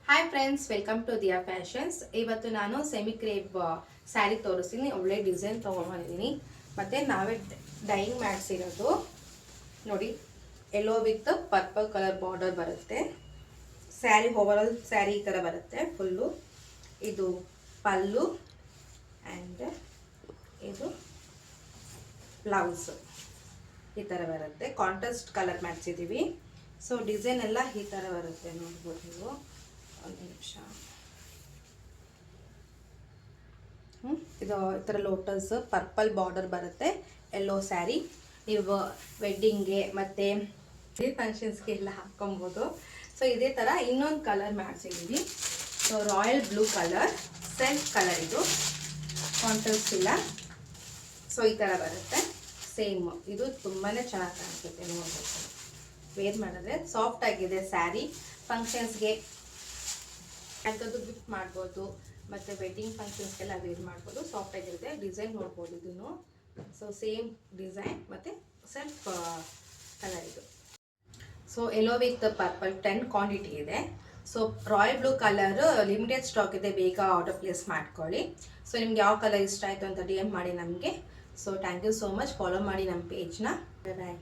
Hi friends, welcome to Diya Fashions. ಇವತ್ತು ನಾನು semi crepe sari ತೋರಿಸ್ತೀನಿ. ಒಳ್ಳೆ ಡಿಸೈನ್ ತೊಗೊಂಡಿದ್ದೀನಿ. ಮತ್ತು ನಾವೇ ಡೈಯಿಂಗ್ ಮಾಡಿಸಿರೋದು ನೋಡಿ. Yellow with purple colour border ಬರುತ್ತೆ. ಸ್ಯಾರಿ ಓವರಾಲ್ ಸ್ಯಾರಿ ಈ ಥರ ಬರುತ್ತೆ ಫುಲ್ಲು. ಇದು ಪಲ್ಲು ಆ್ಯಂಡ್ ಇದು ಬ್ಲೌಸು ಈ ಥರ ಬರುತ್ತೆ. ಕಾಂಟ್ರಾಸ್ಟ್ ಕಲರ್ ಮಾಡಿಸಿದ್ದೀವಿ. ಸೊ ಡಿಸೈನ್ ಎಲ್ಲ ಈ ಥರ ಬರುತ್ತೆ, ನೋಡ್ಬೋದು ನೀವು. ಒಂದು ನಿಮಿಷ. ಇದು ಈ ಥರ ಲೋಟಸ್ ಪರ್ಪಲ್ ಬಾರ್ಡರ್ ಬರುತ್ತೆ. ಯೆಲ್ಲೋ ಸ್ಯಾರಿ ನೀವು ವೆಡ್ಡಿಂಗ್ಗೆ ಮತ್ತು ಫಂಕ್ಷನ್ಸ್ಗೆ ಎಲ್ಲ ಹಾಕ್ಕೊಬೋದು. ಸೊ ಇದೇ ಥರ ಇನ್ನೊಂದು ಕಲರ್ ಮಾಡಿಸಿದ್ದೀವಿ. So royal blue colour, self colour, ಇದು ಕಾಂಟ್ರಾಸ್ಟ್ ಇಲ್ಲ. ಸೊ ಈ ಥರ ಬರುತ್ತೆ ಸೇಮ್. ಇದು ತುಂಬಾ ಚೆನ್ನಾಗಿ ಕಾಣಿಸುತ್ತೆ, ನೋಡ್ಬೇಕು. ವೇರ್ ಮಾಡಿದ್ರೆ ಸಾಫ್ಟ್ ಆಗಿದೆ ಸ್ಯಾರಿ. ಫಂಕ್ಷನ್ಸ್ಗೆ ಯಾಕಂದ್ರೆ ಗಿಫ್ಟ್ ಮಾಡ್ಬೋದು, ಮತ್ತು ವೆಡ್ಡಿಂಗ್ ಫಂಕ್ಷನ್ಸ್ಗೆಲ್ಲ ವೇರ್ ಮಾಡ್ಬೋದು. ಸಾಫ್ಟ್ ಆಗಿರುತ್ತೆ. ಡಿಸೈನ್ ನೋಡ್ಬೋದು ಇದನ್ನು. ಸೊ ಸೇಮ್ ಡಿಸೈನ್ ಮತ್ತು ಸೆಲ್ಫ್ ಕಲರ್ ಇದು. So yellow with purple 10 quantity ಇದೆ. So royal blue colour limited stock ಇದೆ, ಬೇಗ ಆರ್ಡರ್ ಪ್ಲೇಸ್ ಮಾಡ್ಕೊಳ್ಳಿ. ಸೊ ನಿಮ್ಗೆ ಯಾವ ಕಲರ್ ಇಷ್ಟ ಆಯಿತು ಅಂತ DM ಮಾಡಿ ನಮಗೆ. So thank you so much. Follow ಮಾಡಿ ನಮ್ಮ ಪೇಜ್ನ. ಬಾಯ್.